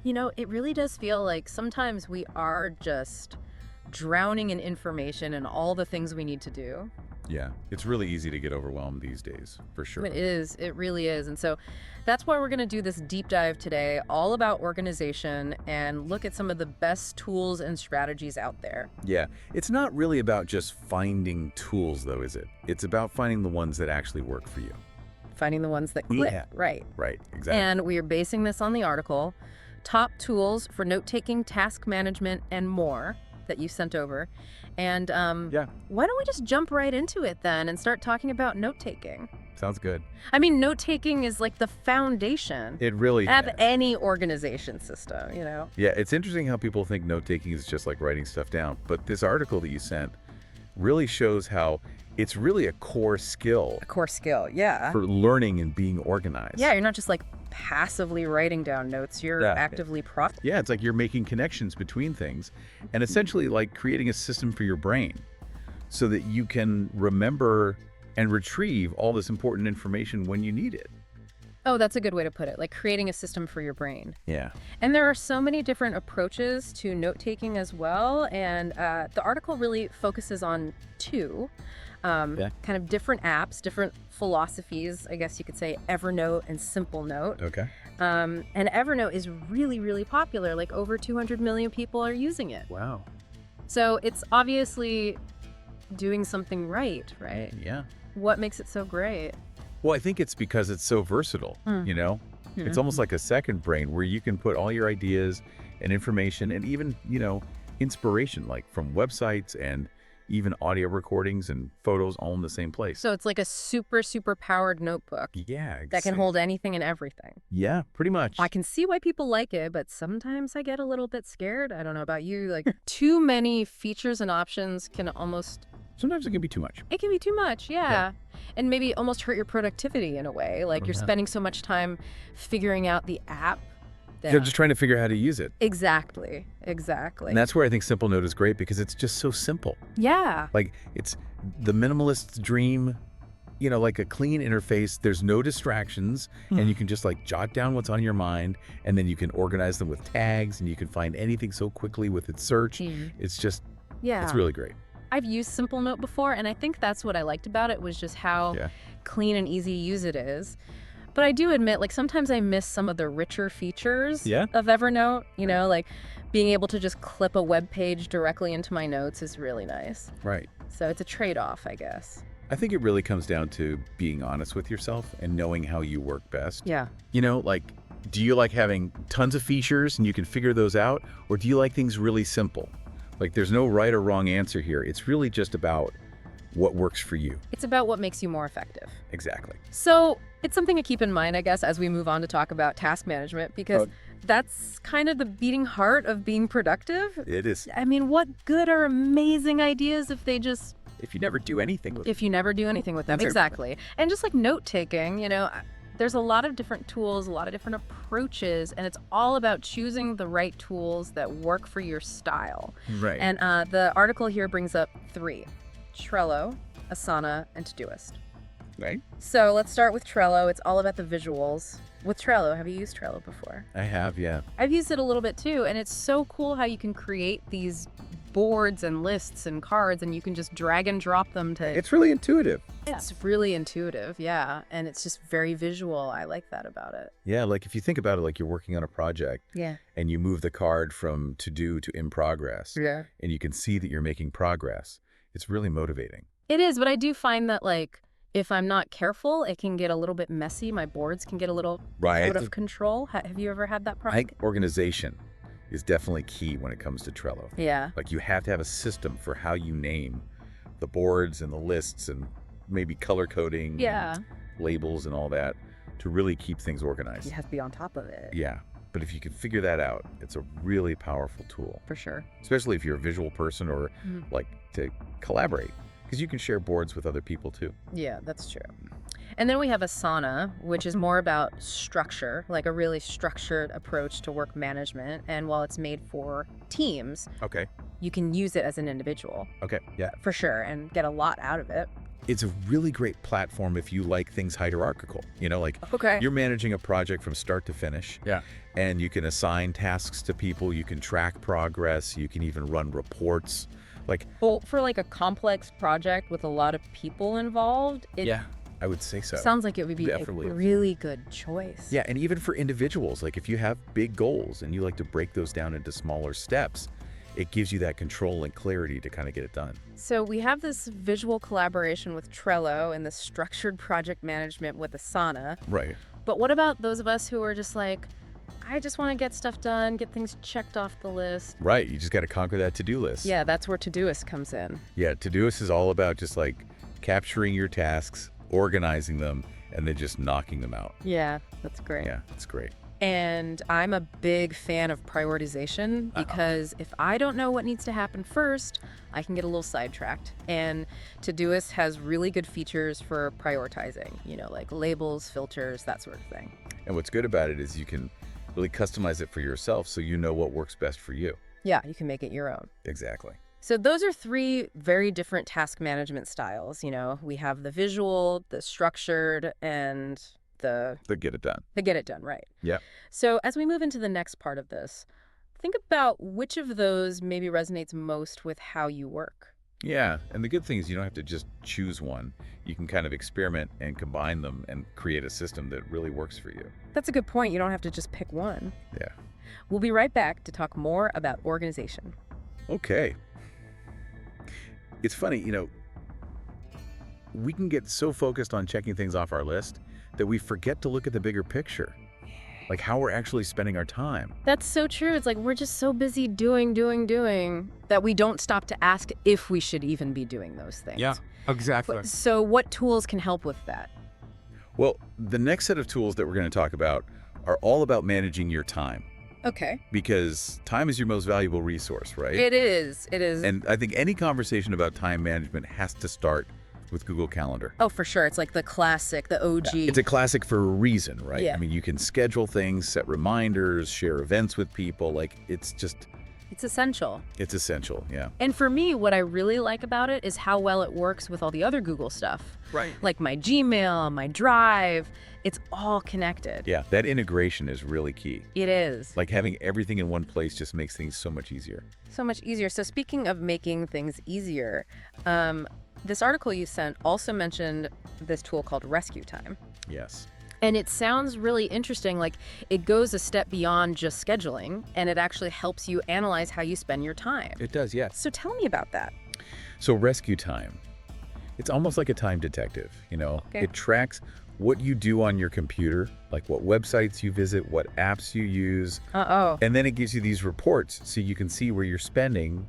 It really does feel like sometimes we are just drowning in information and all the things we need to do. Yeah, it's really easy to get overwhelmed these days, for sure. It is. It really is. And so that's why we're going to do this deep dive today, all about organization and look at some of the best tools and strategies out there. Yeah, it's not really about just finding tools, though, is it? It's about finding the ones that actually work for you. Finding the ones that click. Yeah. Right. Right, exactly. And we are basing this on the article, Top Tools for Note-Taking, Task Management, and More, that you sent over. And Yeah, why don't we just jump right into it then and start talking about note-taking? sounds good. I mean, note-taking is like the foundation It really of is. any organization system. Yeah, it's interesting how people think note-taking is just like writing stuff down. But this article that you sent really shows how it's really a core skill A core skill, yeah. for learning and being organized. Yeah, you're not just like passively writing down notes, you're Yeah. actively processing. Yeah, it's like you're making connections between things and essentially like creating a system for your brain so that you can remember and retrieve all this important information when you need it. Oh, that's a good way to put it, like creating a system for your brain. Yeah. And there are so many different approaches to note-taking as well, and the article really focuses on two Yeah. kind of different apps, different philosophies, I guess you could say, Evernote and Simple Note. Okay. And Evernote is really, really popular. Like over 200 million people are using it. Wow. So it's obviously doing something right? Yeah. What makes it so great? Well, I think it's because it's so versatile, you know? It's almost like a second brain where you can put all your ideas and information and even, inspiration like from websites and even audio recordings and photos all in the same place. So it's like a super, super powered notebook Yeah, that can hold anything and everything. Yeah, pretty much. I can see why people like it, but sometimes I get a little bit scared. I don't know about you. Like too many features and options can almost, Sometimes it can be too much. it can be too much, yeah. And maybe almost hurt your productivity in a way. Like you're Yeah. spending so much time figuring out the app. You're just trying to figure out how to use it. Exactly. And that's where I think Simple Note is great because it's just so simple. Yeah. Like it's the minimalist's dream, like a clean interface. There's no distractions and you can just like jot down what's on your mind and then you can organize them with tags and you can find anything so quickly with its search. It's just, Yeah. it's really great. I've used Simple Note before, and I think that's what I liked about it was just how Yeah. clean and easy to use it is. But I do admit, like, sometimes I miss some of the richer features Yeah. of Evernote. Like being able to just clip a web page directly into my notes is really nice. Right. So it's a trade-off, I guess. I think it really comes down to being honest with yourself and knowing how you work best. Yeah. Like, do you like having tons of features and you can figure those out? Or do you like things really simple? Like, there's no right or wrong answer here. It's really just about what works for you. It's about what makes you more effective. Exactly. So it's something to keep in mind, I guess, as we move on to talk about task management, because that's kind of the beating heart of being productive. It is. I mean, what good are amazing ideas if If you never do anything with it. if you never do anything with them? That's Exactly. And just like note taking, there's a lot of different tools, a lot of different approaches, and it's all about choosing the right tools that work for your style. Right. And the article here brings up 3: Trello, Asana, and Todoist. Right. So let's start with Trello. It's all about the visuals. With Trello, have you used Trello before? I have, yeah. I've used it a little bit too, and it's so cool how you can create these boards and lists and cards, and you can just drag and drop them to... It's really intuitive. It's really intuitive, yeah, and it's just very visual. I like that about it. Yeah, like if you think about it, like you're working on a project Yeah. and you move the card from to do to in progress. Yeah. And you can see that you're making progress. It's really motivating. It is, but I do find that, like, if I'm not careful, it can get a little bit messy. My boards can get a little out of control. Have you ever had that I problem? think organization is definitely key when it comes to Trello. Yeah. Like you have to have a system for how you name the boards and the lists and maybe color coding, Yeah. and labels and all that to really keep things organized. You have to be on top of it. Yeah. But if you can figure that out, it's a really powerful tool, For sure. especially if you're a visual person or like to collaborate because you can share boards with other people too. Yeah, that's true. And then we have Asana, which is more about structure, like a really structured approach to work management. And while it's made for teams, Okay. you can use it as an individual Okay. Yeah. for sure and get a lot out of it. It's a really great platform if you like things hierarchical. Like Okay. you're managing a project from start to finish. Yeah. And you can assign tasks to people, you can track progress, you can even run reports. Like, Well, for like a complex project with a lot of people involved, it Yeah. I would say so. sounds like it would be Definitely. a really good choice. Yeah, and even for individuals, like if you have big goals and you like to break those down into smaller steps, it gives you that control and clarity to kind of get it done. So we have this visual collaboration with Trello and the structured project management with Asana. Right. But what about those of us who are just like, I just want to get stuff done, get things checked off the list? Right. You just got to conquer that to-do list. Yeah, that's where Todoist comes in. Yeah, Todoist is all about just like capturing your tasks, organizing them, and then just knocking them out. Yeah, that's great. Yeah, it's great. And I'm a big fan of prioritization because if I don't know what needs to happen first, I can get a little sidetracked. And Todoist has really good features for prioritizing, like labels, filters, that sort of thing. And what's good about it is you can really customize it for yourself so you know what works best for you. Yeah, you can make it your own. Exactly. So those are three very different task management styles. We have the visual, the structured, and the Get it done. get it done, right? Yeah. So as we move into the next part of this, think about which of those maybe resonates most with how you work. Yeah, and the good thing is you don't have to just choose one. You can kind of experiment and combine them and create a system that really works for you. That's a good point. You don't have to just pick one. Yeah. We'll be right back to talk more about organization. Okay. It's funny, we can get so focused on checking things off our list that we forget to look at the bigger picture, like how we're actually spending our time. That's so true. It's like we're just so busy doing that we don't stop to ask if we should even be doing those things. Yeah, exactly. So what tools can help with that? Well, the next set of tools that we're going to talk about are all about managing your time, Okay. because time is your most valuable resource, right? It is. And I think any conversation about time management has to start with Google Calendar. Oh, for sure. It's like the classic, the OG. It's a classic for a reason, right? Yeah. I mean, you can schedule things, set reminders, share events with people. Like, it's essential. it's essential, yeah. And for me, what I really like about it is how well it works with all the other Google stuff. Right. Like my Gmail, my Drive. It's all connected. Yeah, that integration is really key. It is. Like having everything in one place just makes things so much easier. So much easier. So speaking of making things easier, this article you sent also mentioned this tool called Rescue Time. Yes. And it sounds really interesting. Like it goes a step beyond just scheduling, and it actually helps you analyze how you spend your time. It does, yes. So tell me about that. So Rescue Time, it's almost like a time detective, Okay. It tracks what you do on your computer, like what websites you visit, what apps you use, Uh-oh. and then it gives you these reports so you can see where you're spending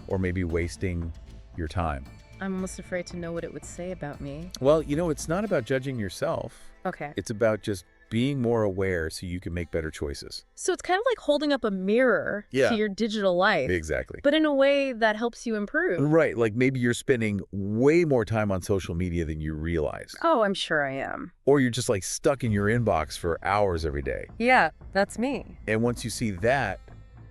or maybe wasting your time. I'm almost afraid to know what it would say about me. Well, it's not about judging yourself. Okay. It's about just being more aware so you can make better choices. So it's kind of like holding up a mirror Yeah. to your digital life. Exactly. But in a way that helps you improve. Right. Like maybe you're spending way more time on social media than you realize. Oh, I'm sure I am. Or you're just like stuck in your inbox for hours every day. Yeah, that's me. And once you see that,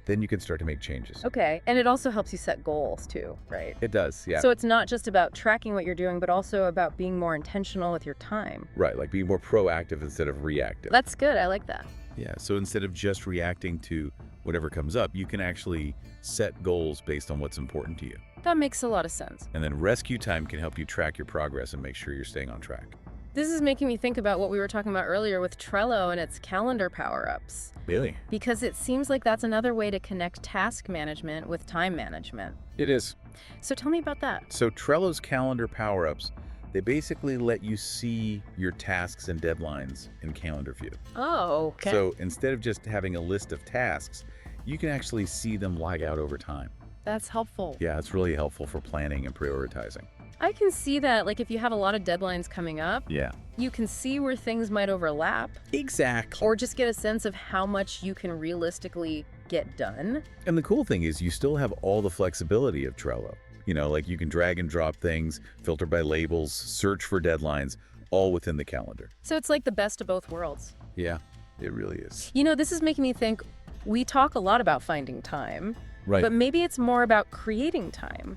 then you can start to make changes. Okay. And it also helps you set goals too, right? It does, yeah. So it's not just about tracking what you're doing, but also about being more intentional with your time. Right, like being more proactive instead of reactive. That's good. I like that. Yeah, so instead of just reacting to whatever comes up, you can actually set goals based on what's important to you. That makes a lot of sense. And then Rescue Time can help you track your progress and make sure you're staying on track. This is making me think about what we were talking about earlier with Trello and its calendar power-ups. Really? Because it seems like that's another way to connect task management with time management. It is. So tell me about that. So Trello's calendar power-ups, they basically let you see your tasks and deadlines in calendar view. Oh, okay. So instead of just having a list of tasks, you can actually see them lag out over time. That's helpful. Yeah, it's really helpful for planning and prioritizing. I can see that, like if you have a lot of deadlines coming up, Yeah. you can see where things might overlap Exactly. or just get a sense of how much you can realistically get done. And the cool thing is you still have all the flexibility of Trello. Like you can drag and drop things, filter by labels, search for deadlines, all within the calendar. So it's like the best of both worlds. Yeah, it really is. This is making me think we talk a lot about finding time, Right. but maybe it's more about creating time.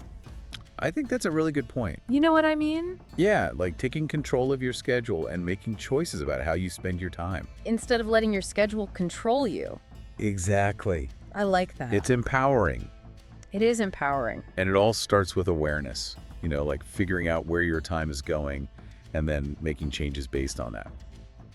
I think that's a really good point. You know what I mean? Yeah, like taking control of your schedule and making choices about how you spend your time. Instead of letting your schedule control you. Exactly. I like that. It's empowering. It is empowering. And it all starts with awareness, like figuring out where your time is going and then making changes based on that.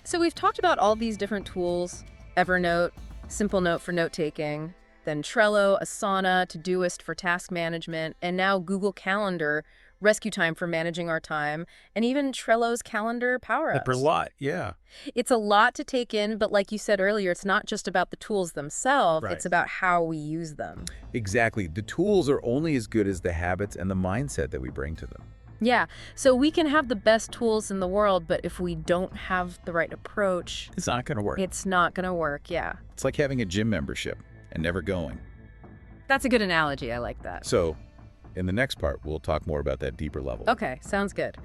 So we've talked about all these different tools: Evernote, Simple Note for note-taking, then Trello, Asana, Todoist for task management, and now Google Calendar, Rescue Time for managing our time, and even Trello's Calendar Power-Ups. That's a lot, yeah. It's a lot to take in, but like you said earlier, it's not just about the tools themselves, Right. it's about how we use them. Exactly. The tools are only as good as the habits and the mindset that we bring to them. Yeah, so we can have the best tools in the world, but if we don't have the right approach, It's not going to work. it's not going to work, yeah. It's like having a gym membership and never going. That's a good analogy, I like that. So, in the next part, we'll talk more about that deeper level. Okay, sounds good.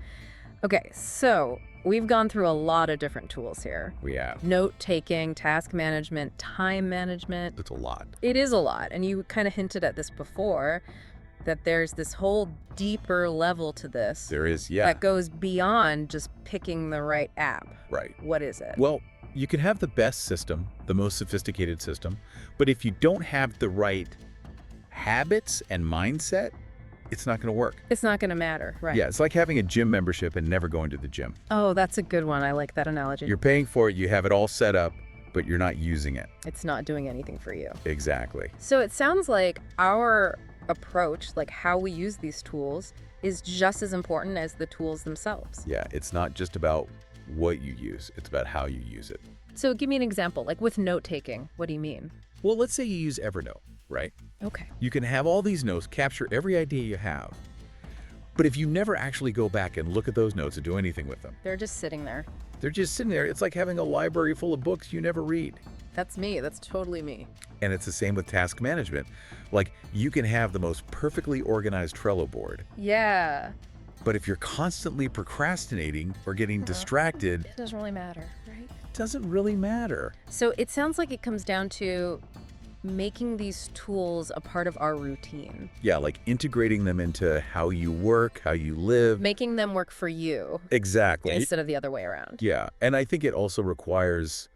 Okay, so we've gone through a lot of different tools here. We have. Note-taking, task management, time management. It's a lot. It is a lot, and you kind of hinted at this before, that there's this whole deeper level to this There is, yeah. that goes beyond just picking the right app. Right. What is it? Well, you can have the best system, the most sophisticated system, but if you don't have the right habits and mindset, it's not going to work. It's not going to matter, right? Yeah, it's like having a gym membership and never going to the gym. Oh, that's a good one. I like that analogy. You're paying for it, you have it all set up, but you're not using it. It's not doing anything for you. Exactly. So it sounds like our approach, like how we use these tools, is just as important as the tools themselves. Yeah, it's not just about what you use, it's about how you use it. So give me an example, like with note-taking. What do you mean? Well, let's say you use Evernote, right? Okay. You can have all these notes, capture every idea you have. But if you never actually go back and look at those notes or do anything with them, They're just sitting there. they're just sitting there. It's like having a library full of books you never read. That's me. That's totally me. And it's the same with task management. Like, you can have the most perfectly organized Trello board, Yeah. but if you're constantly procrastinating or getting distracted, It doesn't really matter, right? it doesn't really matter. So it sounds like it comes down to making these tools a part of our routine, Yeah, like integrating them into how you work, how you live. making them work for you Exactly. instead of the other way around. Yeah, and I think it also requires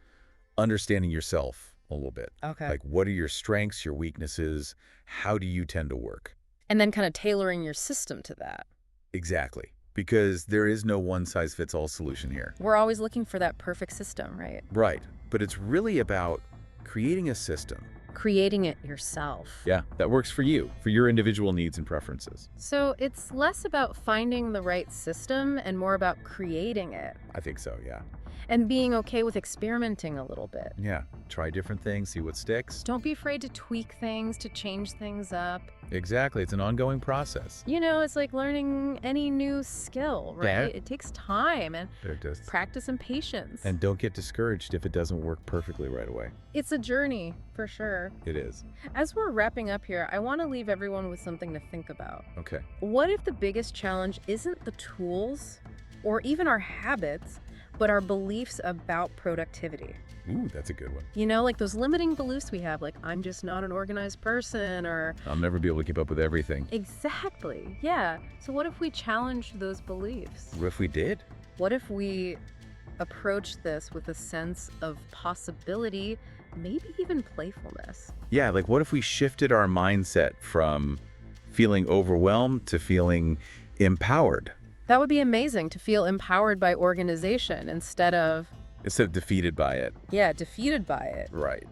understanding yourself a little bit. Okay. Like, what are your strengths, your weaknesses? How do you tend to work? And then kind of tailoring your system to that. Exactly. Because there is no one-size-fits-all solution here. We're always looking for that perfect system, right? Right. But it's really about creating a system, Creating it yourself. yeah, that works for you, for your individual needs and preferences. So it's less about finding the right system and more about creating it I think so, yeah. and being okay with experimenting a little bit. Yeah, try different things, see what sticks. Don't be afraid to tweak things, to change things up. Exactly. It's an ongoing process. You know, it's like learning any new skill, right? Yeah. It takes time and There it is. practice and patience. And don't get discouraged if it doesn't work perfectly right away. It's a journey, for sure. It is. As we're wrapping up here, I want to leave everyone with something to think about. Okay. What if the biggest challenge isn't the tools or even our habits, but our beliefs about productivity? Ooh, that's a good one. You know, like those limiting beliefs we have, like, I'm just not an organized person, or... I'll never be able to keep up with everything. Exactly, yeah. So what if we challenged those beliefs? What if we did? What if we approached this with a sense of possibility, maybe even playfulness? Yeah, like what if we shifted our mindset from feeling overwhelmed to feeling empowered That would be amazing, to feel empowered by organization instead of, instead of defeated by it? yeah, defeated by it. Right.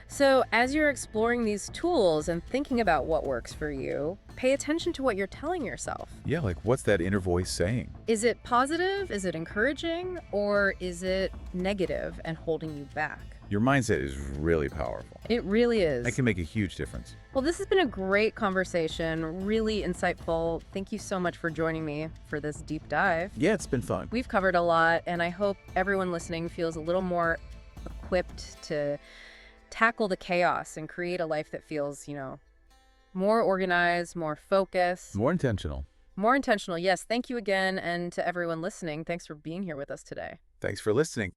So as you're exploring these tools and thinking about what works for you, pay attention to what you're telling yourself. Yeah, like what's that inner voice saying? Is it positive? Is it encouraging? Or is it negative and holding you back? Your mindset is really powerful. It really is. That can make a huge difference. Well, this has been a great conversation, really insightful. Thank you so much for joining me for this deep dive. Yeah, it's been fun. We've covered a lot, and I hope everyone listening feels a little more equipped to tackle the chaos and create a life that feels, more organized, more focused, More intentional. more intentional. Yes, thank you again. And to everyone listening, thanks for being here with us today. Thanks for listening.